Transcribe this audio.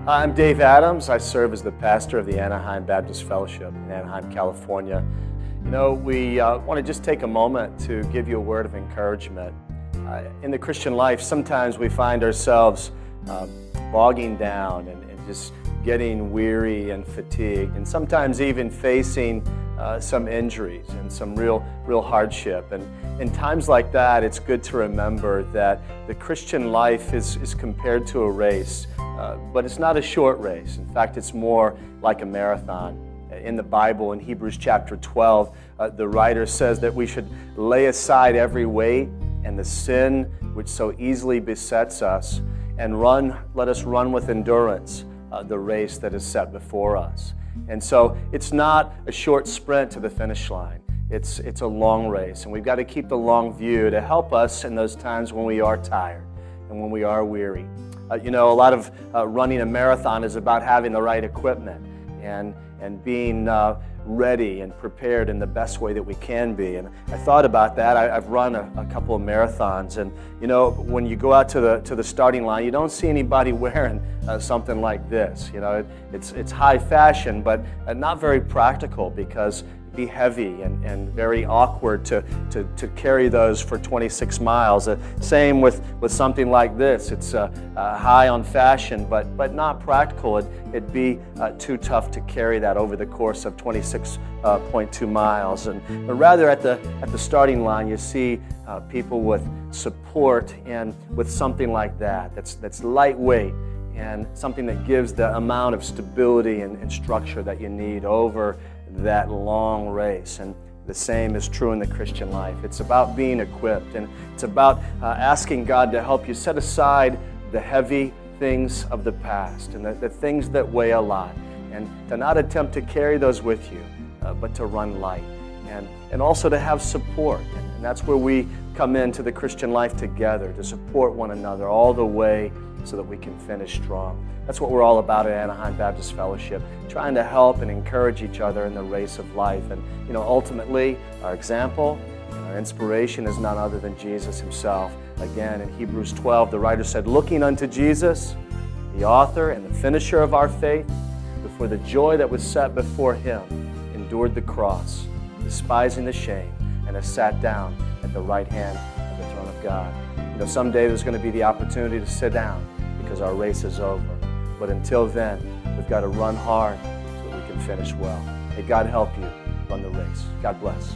I'm Dave Adams. I serve as the pastor of the Anaheim Baptist Fellowship in Anaheim, California. You know, we want to just take a moment to give you a word of encouragement. In the Christian life, sometimes we find ourselves bogging down and just getting weary and fatigued, and sometimes even facing some injuries and some real hardship. And in times like that, it's good to remember that the Christian life is compared to a race, but it's not a short race. In fact, it's more like a marathon. In the Bible, in Hebrews chapter 12, the writer says that we should lay aside every weight and the sin which so easily besets us, and let us run with endurance the race that is set before us. And so it's not a short sprint to the finish line. It's a long race, and we've got to keep the long view to help us in those times when we are tired and when we are weary. You know, a lot of running a marathon is about having the right equipment and being ready and prepared in the best way that we can be. And I thought about that. I've run a couple of marathons, and you know, when you go out to the starting line, you don't see anybody wearing something like this. You know, it's high fashion, but not very practical, because it'd be heavy and very awkward to carry those for 26 miles. Same with something like this. It's high on fashion, but not practical. It'd be too tough to carry that over the course of 26.2 miles. But rather at the starting line, you see people with support and with something like that's lightweight and something that gives the amount of stability and structure that you need over that long race. And the same is true in the Christian life. It's about being equipped, and it's about asking God to help you set aside the heavy things of the past and the things that weigh a lot, and to not attempt to carry those with you, but to run light, and also to have support. And that's where we come into the Christian life together, to support one another all the way so that we can finish strong. That's what we're all about at Anaheim Baptist Fellowship, trying to help and encourage each other in the race of life. And you know, ultimately, our example and our inspiration is none other than Jesus himself. Again, in Hebrews 12, the writer said, "Looking unto Jesus, the author and the finisher of our faith, who for the joy that was set before him endured the cross, despising the shame, and has sat down at the right hand of the throne of God." You know, someday there's going to be the opportunity to sit down because our race is over. But until then, we've got to run hard so that we can finish well. May God help you run the race. God bless.